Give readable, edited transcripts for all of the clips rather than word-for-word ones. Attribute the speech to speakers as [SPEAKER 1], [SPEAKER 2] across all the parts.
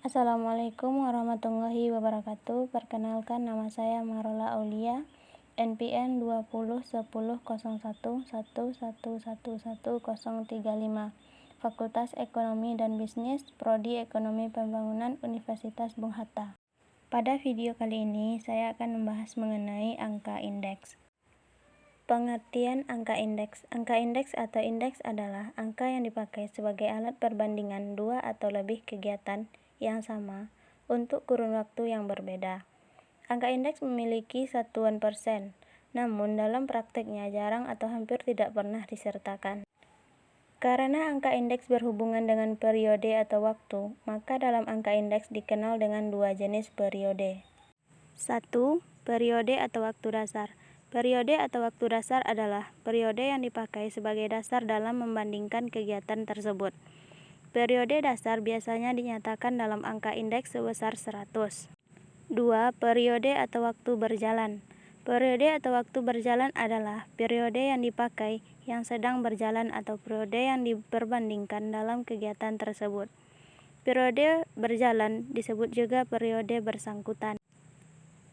[SPEAKER 1] Assalamualaikum warahmatullahi wabarakatuh. Perkenalkan, nama saya Marola Aulia, NPM 20101011111135, Fakultas Ekonomi dan Bisnis, Prodi Ekonomi Pembangunan, Universitas Bung Hatta. Pada video kali ini, saya akan membahas mengenai angka indeks. Pengertian angka indeks. Angka indeks atau indeks adalah angka yang dipakai sebagai alat perbandingan dua atau lebih kegiatan yang sama untuk kurun waktu yang berbeda. Angka indeks memiliki satuan persen, namun dalam prakteknya jarang atau hampir tidak pernah disertakan. Karena angka indeks berhubungan dengan periode atau waktu, maka dalam angka indeks dikenal dengan dua jenis periode. 1. Periode atau waktu dasar. Periode atau waktu dasar adalah periode yang dipakai sebagai dasar dalam membandingkan kegiatan tersebut. Periode dasar biasanya dinyatakan dalam angka indeks sebesar 100. 2. Periode atau waktu berjalan. Periode atau waktu berjalan adalah periode yang dipakai yang sedang berjalan atau periode yang diperbandingkan dalam kegiatan tersebut. Periode berjalan disebut juga periode bersangkutan.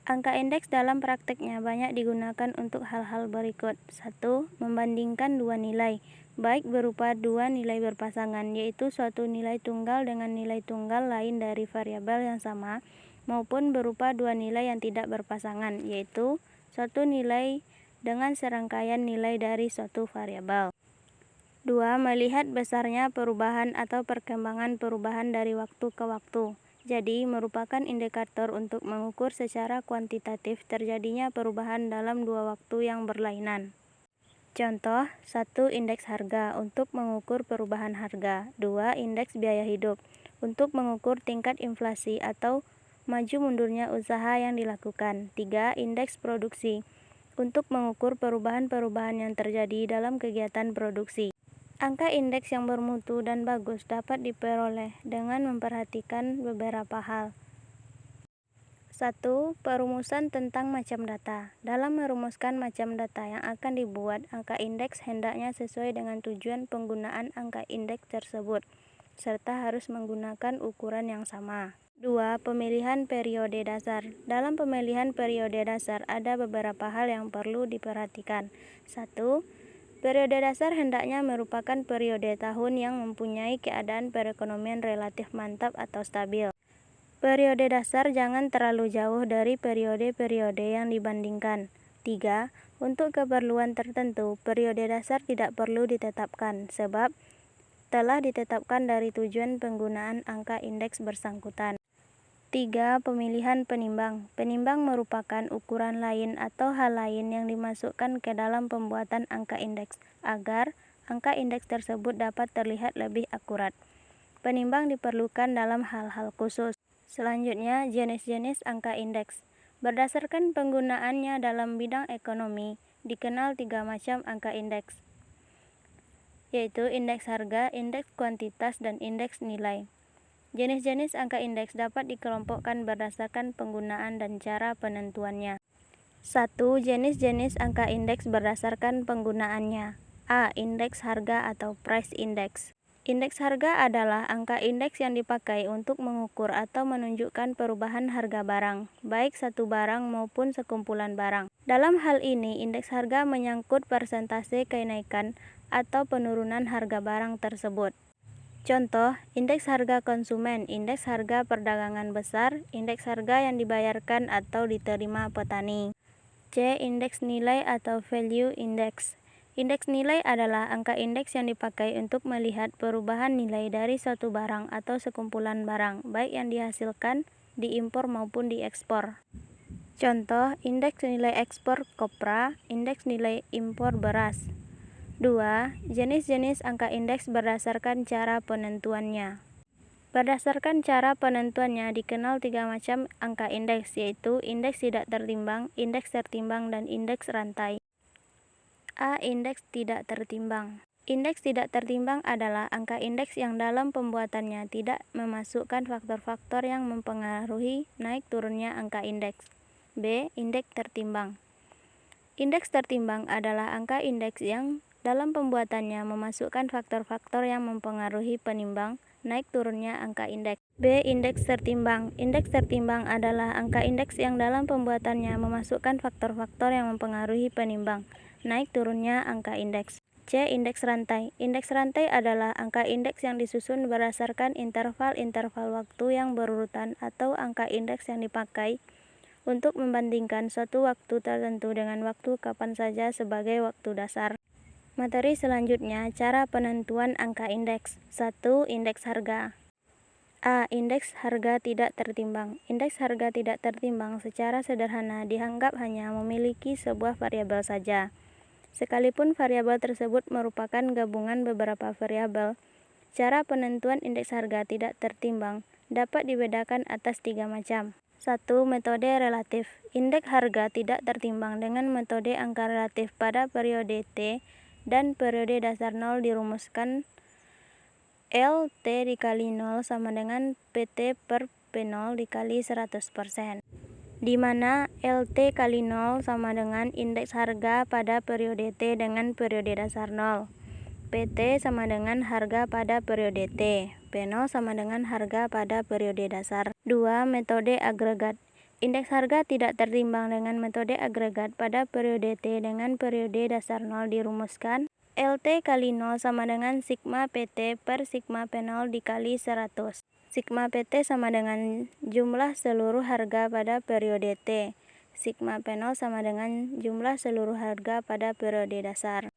[SPEAKER 1] Angka indeks dalam prakteknya banyak digunakan untuk hal-hal berikut. 1. Membandingkan dua nilai, baik berupa dua nilai berpasangan, yaitu suatu nilai tunggal dengan nilai tunggal lain dari variabel yang sama, maupun berupa dua nilai yang tidak berpasangan, yaitu suatu nilai dengan serangkaian nilai dari suatu variabel. 2. Melihat besarnya perubahan atau perkembangan perubahan dari waktu ke waktu. Jadi, merupakan indikator untuk mengukur secara kuantitatif terjadinya perubahan dalam dua waktu yang berlainan. Contoh, 1. Indeks harga untuk mengukur perubahan harga. 2. Indeks biaya hidup untuk mengukur tingkat inflasi atau maju mundurnya usaha yang dilakukan. 3. Indeks produksi untuk mengukur perubahan-perubahan yang terjadi dalam kegiatan produksi. Angka indeks yang bermutu dan bagus dapat diperoleh dengan memperhatikan beberapa hal. 1. Perumusan tentang macam data. Dalam merumuskan macam data yang akan dibuat, angka indeks hendaknya sesuai dengan tujuan penggunaan angka indeks tersebut, serta harus menggunakan ukuran yang sama. 2. Pemilihan periode dasar. Dalam pemilihan periode dasar ada beberapa hal yang perlu diperhatikan. 1. Periode dasar hendaknya merupakan periode tahun yang mempunyai keadaan perekonomian relatif mantap atau stabil. Periode dasar jangan terlalu jauh dari periode-periode yang dibandingkan. 3. Untuk keperluan tertentu, periode dasar tidak perlu ditetapkan, sebab telah ditetapkan dari tujuan penggunaan angka indeks bersangkutan. 3. Pemilihan penimbang. Penimbang merupakan ukuran lain atau hal lain yang dimasukkan ke dalam pembuatan angka indeks, agar angka indeks tersebut dapat terlihat lebih akurat. Penimbang diperlukan dalam hal-hal khusus. Selanjutnya, jenis-jenis angka indeks. Berdasarkan penggunaannya dalam bidang ekonomi, dikenal 3 macam angka indeks, yaitu indeks harga, indeks kuantitas, dan indeks nilai. Jenis-jenis angka indeks dapat dikelompokkan berdasarkan penggunaan dan cara penentuannya. 1. Jenis-jenis angka indeks berdasarkan penggunaannya. A. Indeks harga atau price index. Indeks harga adalah angka indeks yang dipakai untuk mengukur atau menunjukkan perubahan harga barang, baik satu barang maupun sekumpulan barang. Dalam hal ini, indeks harga menyangkut persentase kenaikan atau penurunan harga barang tersebut. Contoh, indeks harga konsumen, indeks harga perdagangan besar, indeks harga yang dibayarkan atau diterima petani. C. Indeks nilai atau value index. Indeks nilai adalah angka indeks yang dipakai untuk melihat perubahan nilai dari suatu barang atau sekumpulan barang, baik yang dihasilkan, diimpor maupun diekspor. Contoh, indeks nilai ekspor kopra, indeks nilai impor beras. 2. Jenis-jenis angka indeks berdasarkan cara penentuannya. Berdasarkan cara penentuannya dikenal 3 macam angka indeks, yaitu indeks tidak tertimbang, indeks tertimbang, dan indeks rantai. A. Indeks tidak tertimbang. Indeks tidak tertimbang adalah angka indeks yang dalam pembuatannya tidak memasukkan faktor-faktor yang mempengaruhi naik turunnya angka indeks. B. Indeks tertimbang. Indeks tertimbang adalah angka indeks yang dalam pembuatannya memasukkan faktor-faktor yang mempengaruhi penimbang naik turunnya angka indeks. B. Indeks tertimbang. Indeks tertimbang adalah angka indeks yang dalam pembuatannya memasukkan faktor-faktor yang mempengaruhi penimbang, naik turunnya angka indeks. C. Indeks rantai. Indeks rantai adalah angka indeks yang disusun berdasarkan interval-interval waktu yang berurutan atau angka indeks yang dipakai untuk membandingkan suatu waktu tertentu dengan waktu kapan saja sebagai waktu dasar. Materi selanjutnya, cara penentuan angka indeks. 1. Indeks harga. A. Indeks harga tidak tertimbang. Indeks harga tidak tertimbang secara sederhana dianggap hanya memiliki sebuah variabel saja. Sekalipun variabel tersebut merupakan gabungan beberapa variabel, cara penentuan indeks harga tidak tertimbang dapat dibedakan atas 3 macam. 1. Metode relatif. Indeks harga tidak tertimbang dengan metode angka relatif pada periode T dan periode dasar 0 dirumuskan LT dikali 0 sama dengan PT per P0 dikali 100%. Di mana LT kali 0 sama dengan indeks harga pada periode T dengan periode dasar 0. PT sama dengan harga pada periode T. P0 sama dengan harga pada periode dasar. 2. Metode agregat. Indeks harga tidak tertimbang dengan metode agregat pada periode T dengan periode dasar 0 dirumuskan LT kali 0 sama dengan sigma PT per sigma P0 dikali 100. Sigma PT sama dengan jumlah seluruh harga pada periode T. Sigma P0 sama dengan jumlah seluruh harga pada periode dasar.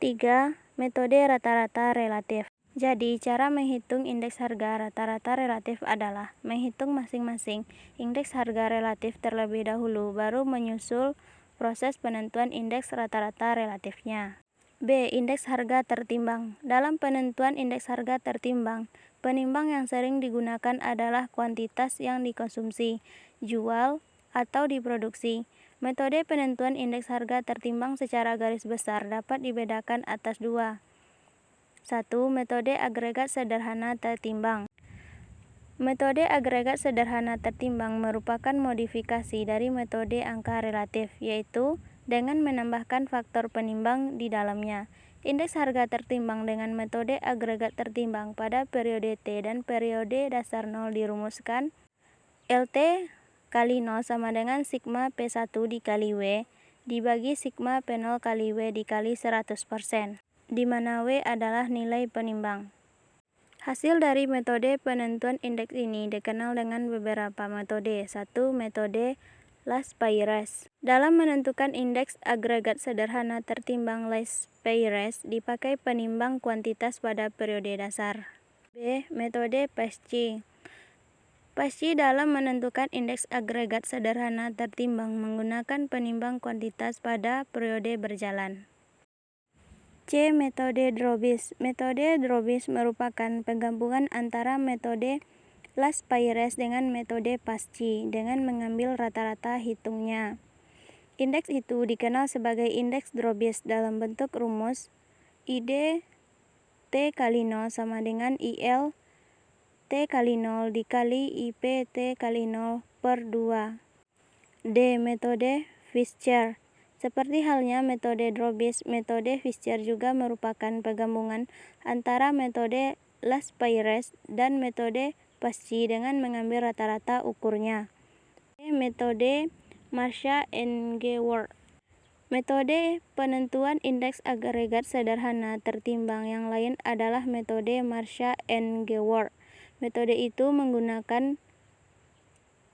[SPEAKER 1] 3. Metode rata-rata relatif. Jadi, cara menghitung indeks harga rata-rata relatif adalah menghitung masing-masing indeks harga relatif terlebih dahulu, baru menyusul proses penentuan indeks rata-rata relatifnya. B. Indeks harga tertimbang. Dalam penentuan indeks harga tertimbang, penimbang yang sering digunakan adalah kuantitas yang dikonsumsi, jual, atau diproduksi. Metode penentuan indeks harga tertimbang secara garis besar dapat dibedakan atas 2. 1. Metode agregat sederhana tertimbang. Metode agregat sederhana tertimbang merupakan modifikasi dari metode angka relatif, yaitu dengan menambahkan faktor penimbang di dalamnya. Indeks harga tertimbang dengan metode agregat tertimbang pada periode T dan periode dasar 0 dirumuskan LT kali 0 sama dengan sigma P1 dikali W dibagi sigma P0 kali W dikali 100%, di mana W adalah nilai penimbang. Hasil dari metode penentuan indeks ini dikenal dengan beberapa metode. 1. Metode Laspeyres. Dalam menentukan indeks agregat sederhana tertimbang Laspeyres dipakai penimbang kuantitas pada periode dasar. B. Metode Paschen. Paschen dalam menentukan indeks agregat sederhana tertimbang menggunakan penimbang kuantitas pada periode berjalan. C. Metode Dробis. Metode Dробis merupakan penggabungan antara metode Laspeyres dengan metode Paschen dengan mengambil rata-rata hitungnya. Indeks itu dikenal sebagai indeks Dробis dalam bentuk rumus ID T kali 0 sama dengan IL T kali 0 dikali IP T kali 0 per 2. D. Metode Fischer. Seperti halnya metode Dробis, metode Fischer juga merupakan penggabungan antara metode Laspeyres dan metode Paschen dengan mengambil rata-rata ukurnya. Metode Marshall-Engelsworth. Metode penentuan indeks agregat sederhana tertimbang yang lain adalah metode Marshall-Engelsworth. Metode itu menggunakan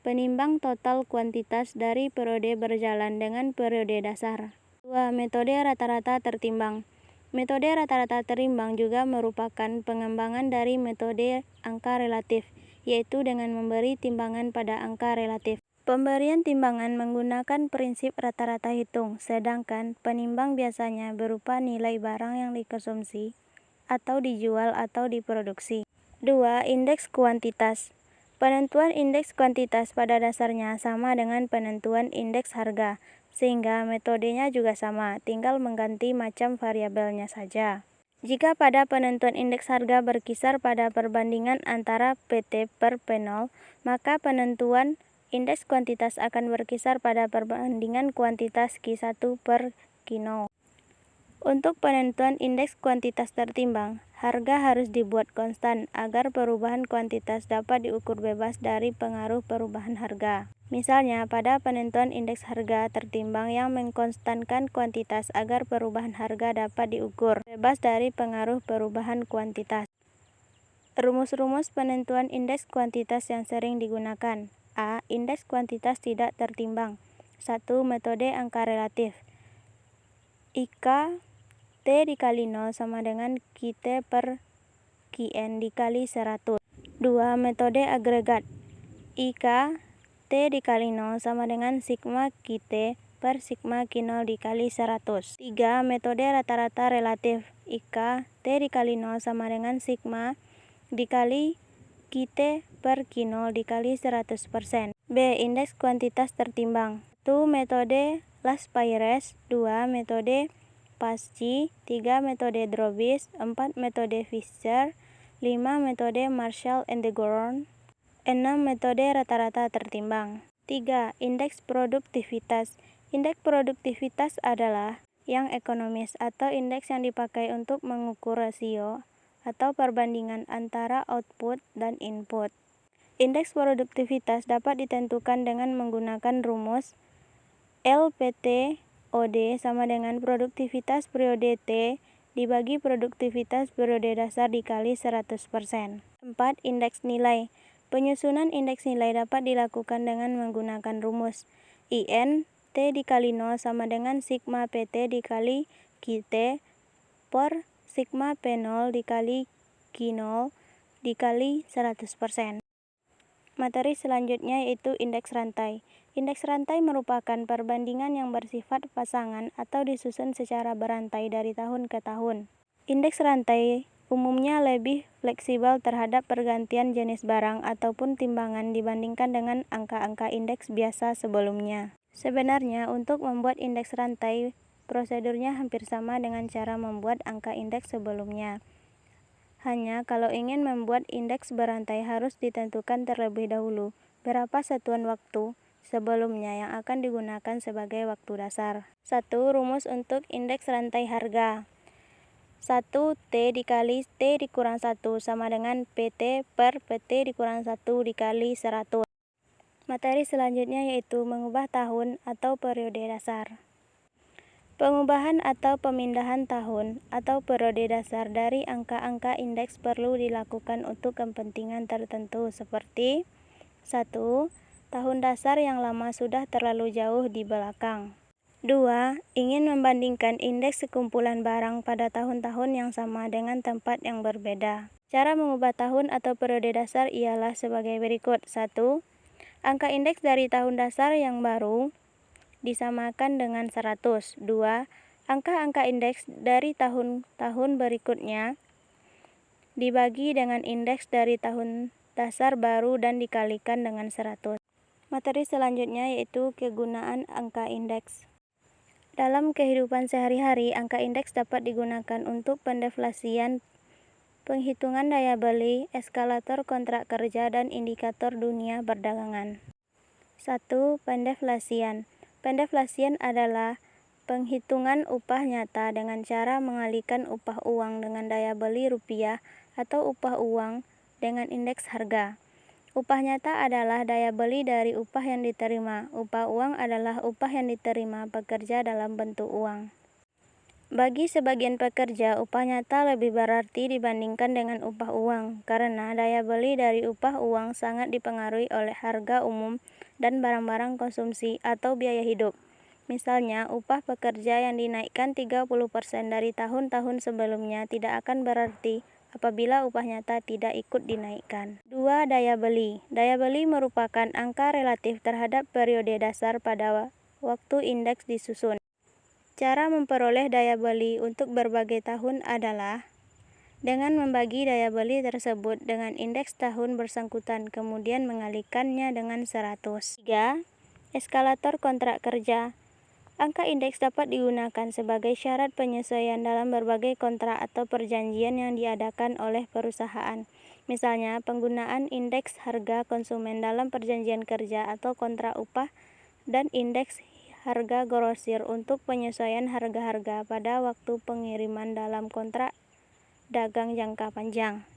[SPEAKER 1] penimbang total kuantitas dari periode berjalan dengan periode dasar. 2. Metode rata-rata tertimbang. Metode rata-rata tertimbang juga merupakan pengembangan dari metode angka relatif, yaitu dengan memberi timbangan pada angka relatif. Pemberian timbangan menggunakan prinsip rata-rata hitung, sedangkan penimbang biasanya berupa nilai barang yang dikonsumsi atau dijual atau diproduksi. 2. Indeks kuantitas. Penentuan indeks kuantitas pada dasarnya sama dengan penentuan indeks harga, sehingga metodenya juga sama, tinggal mengganti macam variabelnya saja. Jika pada penentuan indeks harga berkisar pada perbandingan antara PT per P0, maka penentuan indeks kuantitas akan berkisar pada perbandingan kuantitas Q1 per Q0. Untuk penentuan indeks kuantitas tertimbang, harga harus dibuat konstan agar perubahan kuantitas dapat diukur bebas dari pengaruh perubahan harga. Misalnya, pada penentuan indeks harga tertimbang yang mengkonstankan kuantitas agar perubahan harga dapat diukur bebas dari pengaruh perubahan kuantitas. Rumus-rumus penentuan indeks kuantitas yang sering digunakan. A. Indeks kuantitas tidak tertimbang. 1. Metode angka relatif. IK T dikali 0 sama dengan QT per QN dikali 100. 2. Metode agregat. IK T dikali 0 sama dengan sigma QT per sigma Q0 dikali 100. 3. Metode rata-rata relatif. IK T dikali 0 sama dengan sigma dikali QT per Q0 dikali 100%. B. Indeks kuantitas tertimbang. 1. Metode Laspeyres. 2. Metode Paasche. 3. Metode Dробis. 4. Metode Fisher. 5. Metode Marshall and de Goron. 6. Metode rata-rata tertimbang. 3. Indeks produktivitas. Indeks produktivitas adalah yang ekonomis atau indeks yang dipakai untuk mengukur rasio atau perbandingan antara output dan input. Indeks produktivitas dapat ditentukan dengan menggunakan rumus LPT-OD sama dengan produktivitas periode T dibagi produktivitas periode dasar dikali 100%. 4. Indeks nilai. Penyusunan indeks nilai dapat dilakukan dengan menggunakan rumus IN T dikali 0 sama dengan sigma PT dikali QT per sigma P0 dikali Q0 dikali 100%. Materi selanjutnya yaitu indeks rantai. Indeks rantai merupakan perbandingan yang bersifat pasangan atau disusun secara berantai dari tahun ke tahun. Indeks rantai umumnya lebih fleksibel terhadap pergantian jenis barang ataupun timbangan dibandingkan dengan angka-angka indeks biasa sebelumnya. Sebenarnya, untuk membuat indeks rantai, prosedurnya hampir sama dengan cara membuat angka indeks sebelumnya. Hanya kalau ingin membuat indeks berantai harus ditentukan terlebih dahulu berapa satuan waktu sebelumnya yang akan digunakan sebagai waktu dasar. 1. Rumus untuk indeks rantai harga. 1 T dikali T dikurang 1 sama dengan PT per PT dikurang 1 dikali 100. Materi selanjutnya yaitu mengubah tahun atau periode dasar. Pengubahan atau pemindahan tahun atau periode dasar dari angka-angka indeks perlu dilakukan untuk kepentingan tertentu seperti 1. Tahun dasar yang lama sudah terlalu jauh di belakang. 2. Ingin membandingkan indeks sekumpulan barang pada tahun-tahun yang sama dengan tempat yang berbeda. Cara mengubah tahun atau periode dasar ialah sebagai berikut. 1. Angka indeks dari tahun dasar yang baru disamakan dengan 100. 2. Angka-angka indeks dari tahun-tahun berikutnya dibagi dengan indeks dari tahun dasar baru dan dikalikan dengan 100. Materi selanjutnya yaitu kegunaan angka indeks. Dalam kehidupan sehari-hari, angka indeks dapat digunakan untuk pendeflasian, penghitungan daya beli, eskalator kontrak kerja, dan indikator dunia perdagangan. 1. Pendeflasian. Pendeflasian adalah penghitungan upah nyata dengan cara mengalihkan upah uang dengan daya beli rupiah atau upah uang dengan indeks harga. Upah nyata adalah daya beli dari upah yang diterima. Upah uang adalah upah yang diterima pekerja dalam bentuk uang. Bagi sebagian pekerja, upah nyata lebih berarti dibandingkan dengan upah uang, karena daya beli dari upah uang sangat dipengaruhi oleh harga umum dan barang-barang konsumsi atau biaya hidup. Misalnya, upah pekerja yang dinaikkan 30% dari tahun-tahun sebelumnya tidak akan berarti apabila upah nyata tidak ikut dinaikkan. 2. Daya beli. Daya beli merupakan angka relatif terhadap periode dasar pada waktu indeks disusun. Cara memperoleh daya beli untuk berbagai tahun adalah dengan membagi daya beli tersebut dengan indeks tahun bersangkutan, kemudian mengalihkannya dengan 100. 3. Eskalator kontrak kerja. Angka indeks dapat digunakan sebagai syarat penyesuaian dalam berbagai kontrak atau perjanjian yang diadakan oleh perusahaan. Misalnya, penggunaan indeks harga konsumen dalam perjanjian kerja atau kontrak upah dan indeks harga grosir untuk penyesuaian harga-harga pada waktu pengiriman dalam kontrak dagang jangka panjang.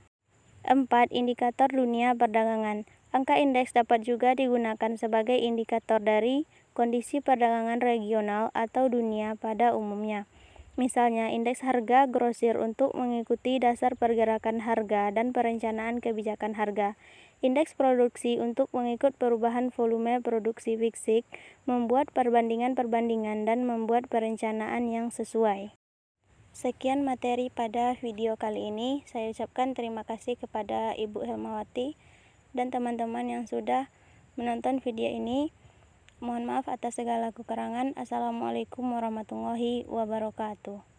[SPEAKER 1] 4. Indikator dunia perdagangan. Angka indeks dapat juga digunakan sebagai indikator dari kondisi perdagangan regional atau dunia pada umumnya. Misalnya, indeks harga grosir untuk mengikuti dasar pergerakan harga dan perencanaan kebijakan harga. Indeks produksi untuk mengikut perubahan volume produksi fisik, membuat perbandingan-perbandingan dan membuat perencanaan yang sesuai. Sekian materi pada video kali ini. Saya ucapkan terima kasih kepada Ibu Helmawati dan teman-teman yang sudah menonton video ini. Mohon maaf atas segala kekurangan. Assalamualaikum warahmatullahi wabarakatuh.